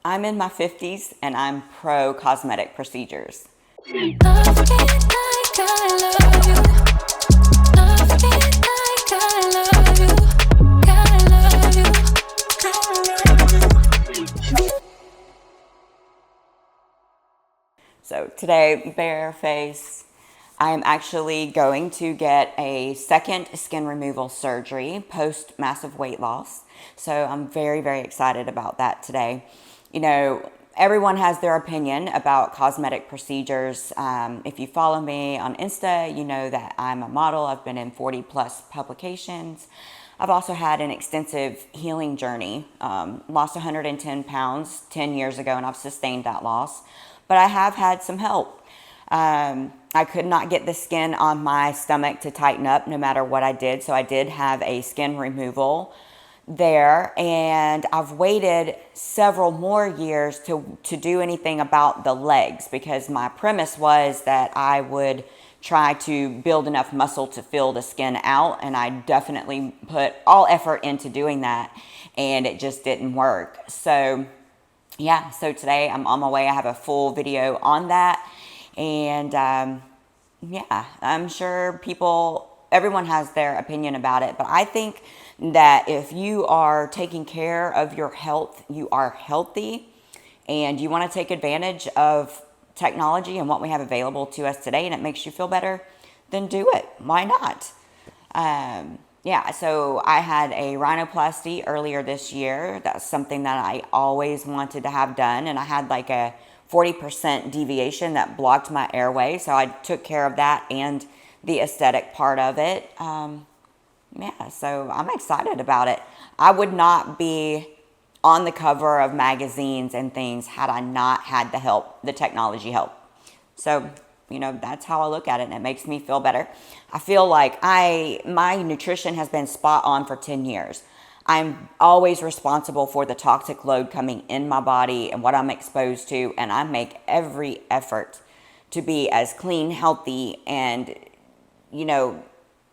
I'm in my 50s and I'm pro cosmetic procedures. So today, bare face, I am actually going to get a second skin removal surgery post massive weight loss. So I'm very, very excited about that today. You know, everyone has their opinion about cosmetic procedures. If you follow me on Insta, you know that I'm a model. I've been in 40 plus publications. I've also had an extensive healing journey. Lost 110 pounds 10 years ago, and I've sustained that loss. But I have had some help. I could not get the skin on my stomach to tighten up no matter what I did. So I did have a skin removal there, and I've waited several more years to do anything about the legs, because my premise was that I would try to build enough muscle to fill the skin out, and I definitely put all effort into doing that, and it just didn't work. So yeah, so today I'm on my way. I have a full video on that, and yeah, I'm sure everyone has their opinion about it, but I think that if you are taking care of your health, you are healthy, and you want to take advantage of technology and what we have available to us today, and it makes you feel better, then do it. Why not? Yeah, so I had a rhinoplasty earlier this year. That's something that I always wanted to have done, and I had like a 40% deviation that blocked my airway, so I took care of that and the aesthetic part of it. Yeah, so I'm excited about it. I would not be on the cover of magazines and things had I not had the help, the technology help. So, you know, that's how I look at it, and it makes me feel better. I feel like my nutrition has been spot on for 10 years. I'm always responsible for the toxic load coming in my body and what I'm exposed to, and I make every effort to be as clean, healthy, and, you know,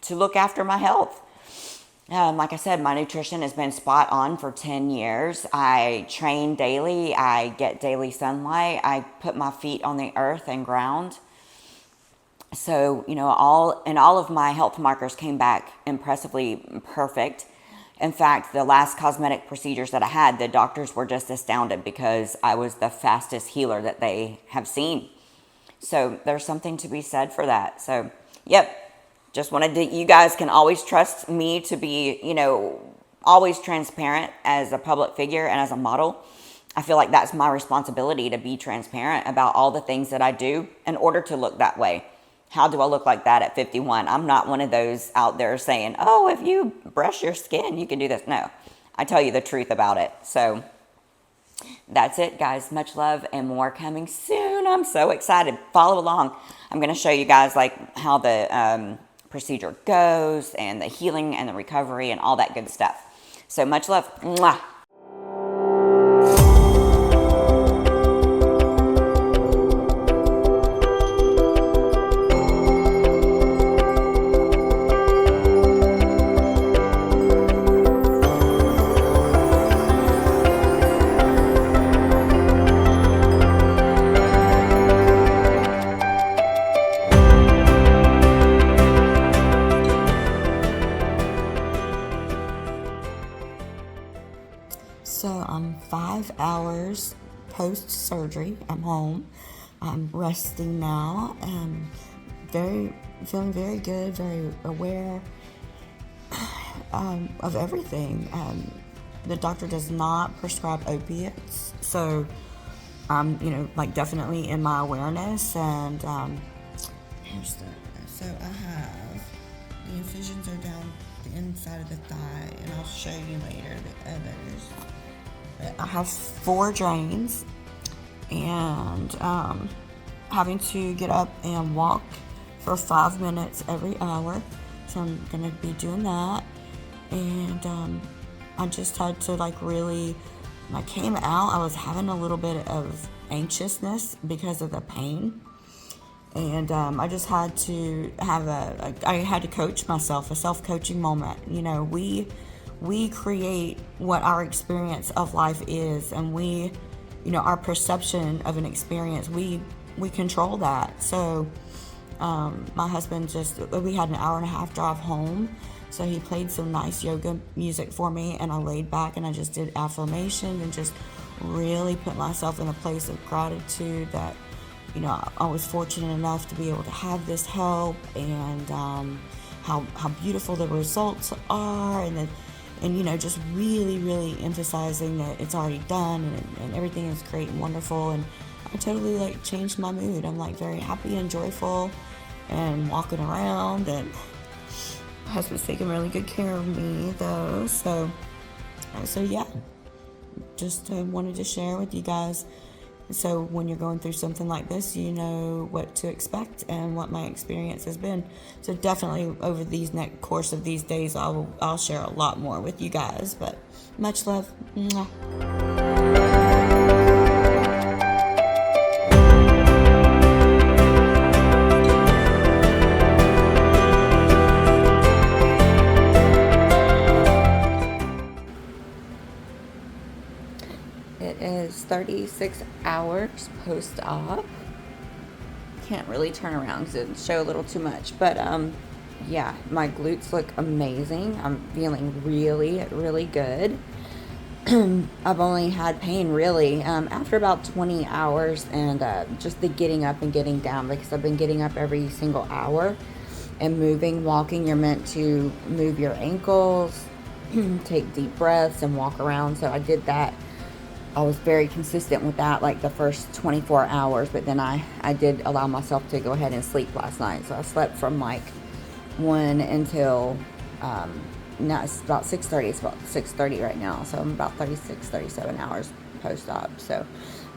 to look after my health. Like I said, my nutrition has been spot on for 10 years. I train daily. I get daily sunlight. I put my feet on the earth and ground. So, you know, all of my health markers came back impressively perfect. In fact, the last cosmetic procedures that I had, the doctors were just astounded because I was the fastest healer that they have seen. So there's something to be said for that. So, yep. Just wanted to, you guys can always trust me to be, you know, always transparent as a public figure and as a model. I feel like that's my responsibility, to be transparent about all the things that I do in order to look that way. How do I look like that at 51? I'm not one of those out there saying, oh, if you brush your skin, you can do this. No, I tell you the truth about it. So that's it, guys. Much love and more coming soon. I'm so excited. Follow along. I'm going to show you guys like how the procedure goes and the healing and the recovery and all that good stuff. So much love. Mwah. So I'm 5 hours post-surgery. I'm home. I'm resting now. Feeling very good, very aware of everything. The doctor does not prescribe opiates, so you know, like definitely in my awareness. And so I have the incisions are down the inside of the thigh, and I'll show you later the others. I have 4 drains, and having to get up and walk for 5 minutes every hour. So I'm going to be doing that. And I just had to really, when I came out, I was having a little bit of anxiousness because of the pain. And I just had to have I had to coach myself, a self-coaching moment. You know, we create what our experience of life is, and we our perception of an experience, we control that. So my husband we had an hour and a half drive home, so he played some nice yoga music for me, and I laid back and I just did affirmation and just really put myself in a place of gratitude that I was fortunate enough to be able to have this help, and how beautiful the results are, and just really emphasizing that it's already done, and everything is great and wonderful. And I totally changed my mood. I'm very happy and joyful and walking around, and my husband's taking really good care of me though. So yeah, just wanted to share with you guys. So when you're going through something like this, you know what to expect and what my experience has been. So definitely over these next course of these days, I'll share a lot more with you guys. But much love. Mwah. It is 36 hours post-op. Can't really turn around because it show a little too much. But yeah, my glutes look amazing. I'm feeling really good. I've only had pain really after about 20 hours, and just the getting up and getting down, because I've been getting up every single hour and moving, walking. You're meant to move your ankles, take deep breaths, and walk around. So I did that. I was very consistent with that the first 24 hours, but then I did allow myself to go ahead and sleep last night. So I slept from 1 until now it's about 6:30. It's about 6:30 right now, so I'm about 37 hours post-op. So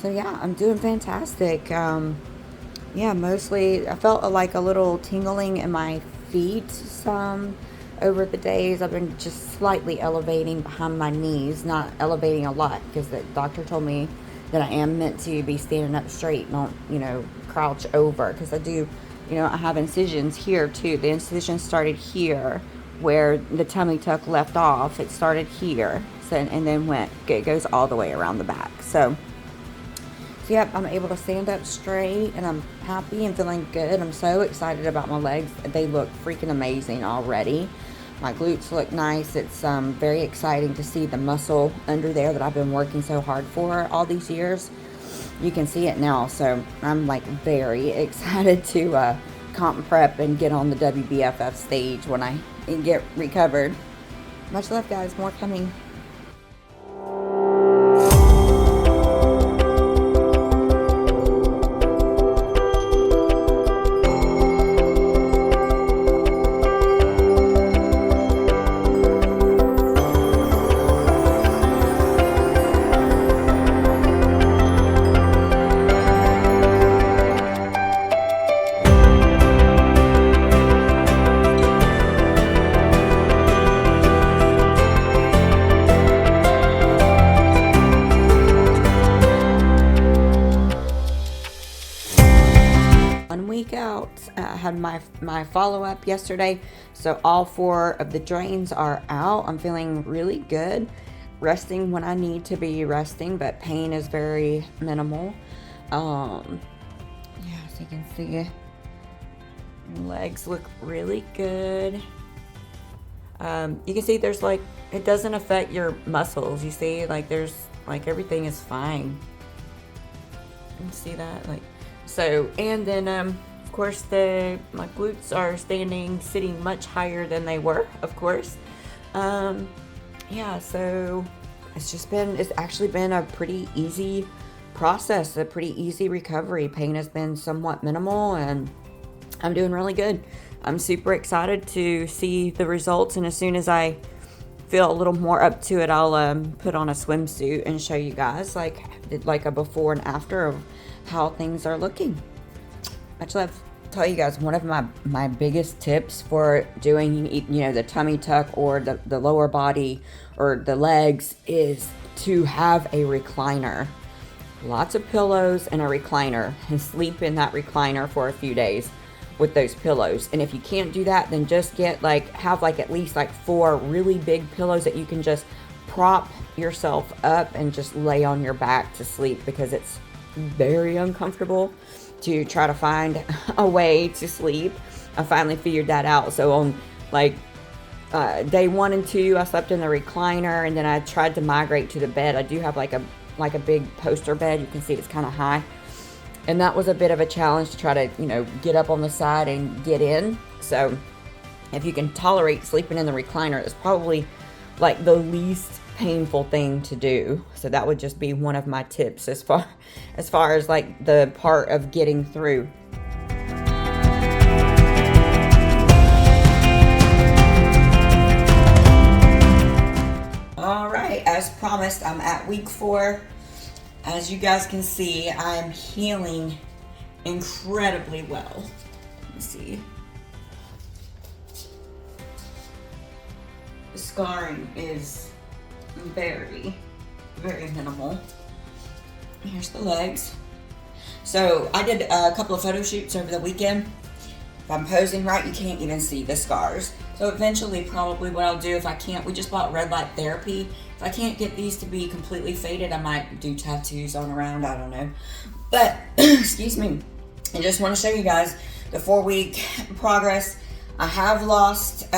yeah, I'm doing fantastic. Yeah, mostly I felt like a little tingling in my feet over the days. I've been just slightly elevating behind my knees, not elevating a lot, because the doctor told me that I am meant to be standing up straight, not crouch over, because I do, I have incisions here too. The incision started here where the tummy tuck left off. It started here, and then it goes all the way around the back. So yep, I'm able to stand up straight, and I'm happy and feeling good. I'm so excited about my legs. They look freaking amazing already. My glutes look nice. It's very exciting to see the muscle under there that I've been working so hard for all these years. You can see it now, so I'm very excited to comp prep and get on the WBFF stage when I get recovered. Much love, guys. More coming. 1 week out. I had my follow-up yesterday, so all 4 of the drains are out. I'm feeling really good, resting when I need to be resting, but pain is very minimal. Yeah, as you can see, legs look really good. You can see there's it doesn't affect your muscles. You see, there's everything is fine. You can see that, so, and then of course my glutes are sitting much higher than they were, of course. Yeah, so it's actually been a pretty easy process, a pretty easy recovery. Pain has been somewhat minimal, and I'm doing really good. I'm super excited to see the results, and as soon as I feel a little more up to it, I'll put on a swimsuit and show you guys a before and after of how things are looking. Much love. Tell you guys, one of my biggest tips for doing the tummy tuck or the lower body or the legs is to have a recliner. Lots of pillows and a recliner, and sleep in that recliner for a few days with those pillows. And if you can't do that, then just get have at least 4 really big pillows that you can just prop yourself up and just lay on your back to sleep, because it's very uncomfortable to try to find a way to sleep. I finally figured that out. So on like day 1 and 2, I slept in the recliner, and then I tried to migrate to the bed. I do have like a big poster bed. You can see it's kind of high, and that was a bit of a challenge to try to get up on the side and get in. So if you can tolerate sleeping in the recliner, it's probably like the least painful thing to do. So that would just be one of my tips as far as like the part of getting through. All right, as promised, I'm at week 4. As you guys can see, I'm healing incredibly well. Let me see. The scarring is very, very minimal. Here's the legs. So I did a couple of photo shoots over the weekend. If I'm posing right, you can't even see the scars. So eventually, probably what I'll do, if I can't, we just bought red light therapy. If I can't get these to be completely faded, I might do tattoos on around, I don't know. But, excuse me, I just want to show you guys the 4-week progress. I have lost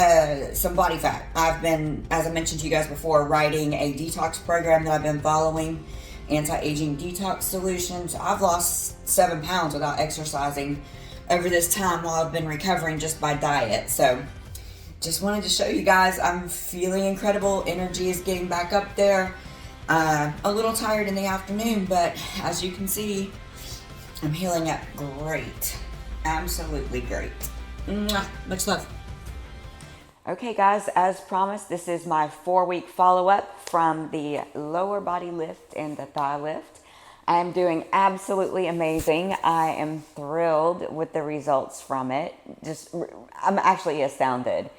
some body fat. I've been, as I mentioned to you guys before, writing a detox program that I've been following, anti-aging detox solutions. I've lost 7 pounds without exercising over this time while I've been recovering just by diet. So just wanted to show you guys I'm feeling incredible. Energy is getting back up there. A little tired in the afternoon, but as you can see, I'm healing up great. Absolutely great. Mwah. Much love. Okay guys, as promised, this is my 4-week follow-up from the lower body lift and the thigh lift. I am doing absolutely amazing. I am thrilled with the results from it. I'm actually astounded.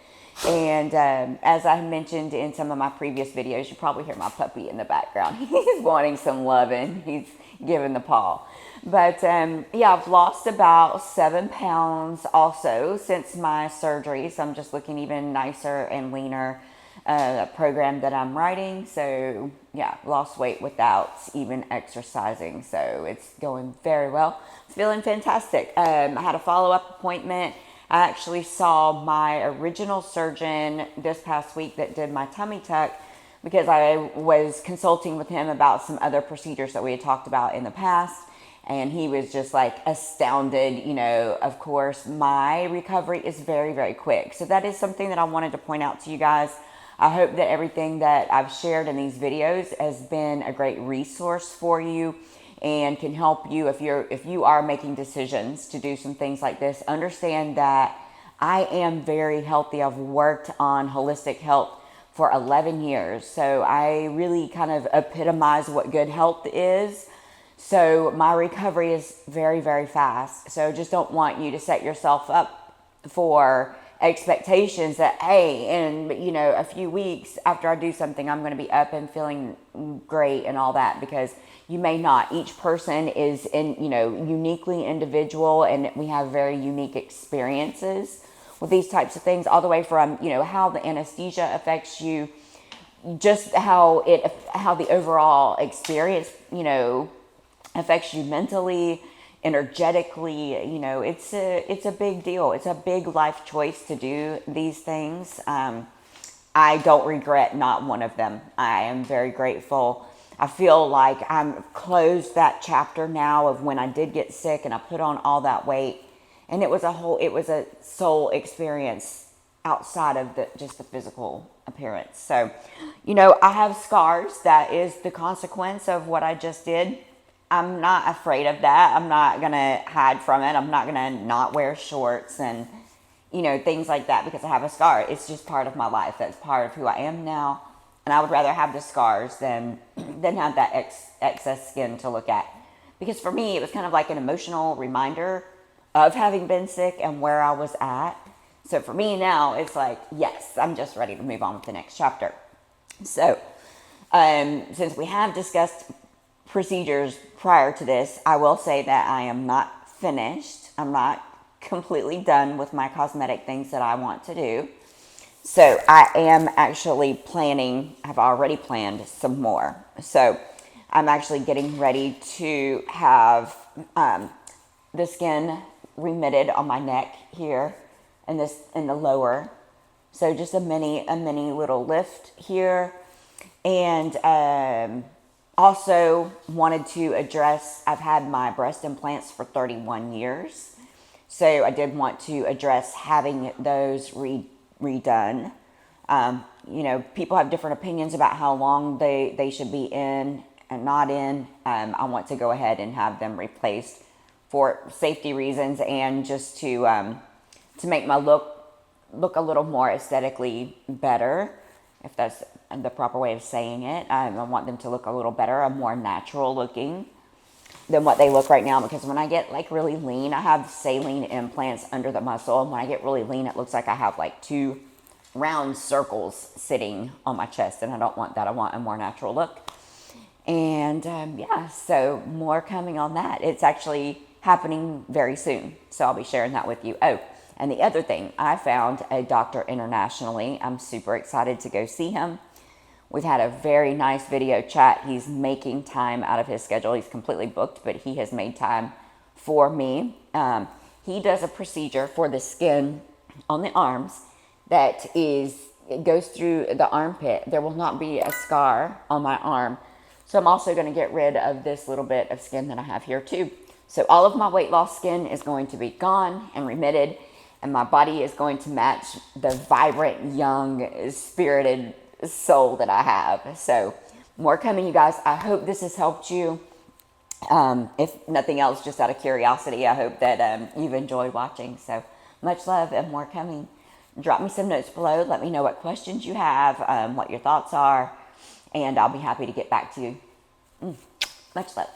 And as I mentioned in some of my previous videos, you probably hear my puppy in the background. He's wanting some loving. He's giving the paw. But yeah, I've lost about 7 pounds also since my surgery. So I'm just looking even nicer and leaner. Program that I'm writing. So yeah, lost weight without even exercising. So it's going very well. It's feeling fantastic. I had a follow-up appointment. I actually saw my original surgeon this past week that did my tummy tuck, because I was consulting with him about some other procedures that we had talked about in the past. And he was just like astounded. Of course, my recovery is very, very quick. So that is something that I wanted to point out to you guys. I hope that everything that I've shared in these videos has been a great resource for you and can help you if you are making decisions to do some things like this. Understand that I am very healthy. I've worked on holistic health for 11 years. So I really kind of epitomize what good health is. So my recovery is very, very fast. So just don't want you to set yourself up for expectations that, hey, in a few weeks after I do something, I'm going to be up and feeling great and all that, because you may not. Each person is uniquely individual, and we have very unique experiences with these types of things, all the way from how the anesthesia affects you, just how the overall experience affects you mentally, energetically. It's a big deal. It's a big life choice to do these things. I don't regret not one of them. I am very grateful. I feel like I'm closed that chapter now of when I did get sick and I put on all that weight, and it was a soul experience outside of just the physical appearance. So, I have scars. That is the consequence of what I just did. I'm not afraid of that. I'm not going to hide from it. I'm not going to not wear shorts and, things like that because I have a scar. It's just part of my life. That's part of who I am now. And I would rather have the scars than have that excess skin to look at. Because for me, it was kind of like an emotional reminder of having been sick and where I was at. So for me now, it's like, yes, I'm just ready to move on with the next chapter. So, since we have discussed procedures prior to this, I will say that I am not finished. I'm not completely done with my cosmetic things that I want to do. So I am actually planning, I've already planned some more. So I'm actually getting ready to have the skin remitted on my neck here and this in the lower. So just a mini little lift here. And also wanted to address, I've had my breast implants for 31 years. So I did want to address having those redone. People have different opinions about how long they should be in and not in. I want to go ahead and have them replaced for safety reasons and just to make my look a little more aesthetically better, if that's the proper way of saying it. I want them to look a little better, more natural looking than what they look right now, because when I get like really lean, I have saline implants under the muscle, and when I get really lean, it looks like I have like two round circles sitting on my chest, and I don't want that. I want a more natural look. And so more coming on that. It's actually happening very soon, so I'll be sharing that with you. Oh, and the other thing, I found a doctor internationally. I'm super excited to go see him. We've had a very nice video chat. He's making time out of his schedule. He's completely booked, but he has made time for me. He does a procedure for the skin on the arms it goes through the armpit. There will not be a scar on my arm. So I'm also going to get rid of this little bit of skin that I have here too. So all of my weight loss skin is going to be gone and remitted, and my body is going to match the vibrant, young, spirited soul that I have. So more coming, you guys. I hope this has helped you. If nothing else, just out of curiosity, I hope that you've enjoyed watching. So much love and more coming. Drop me some notes below. Let me know what questions you have, what your thoughts are, and I'll be happy to get back to you. Much love.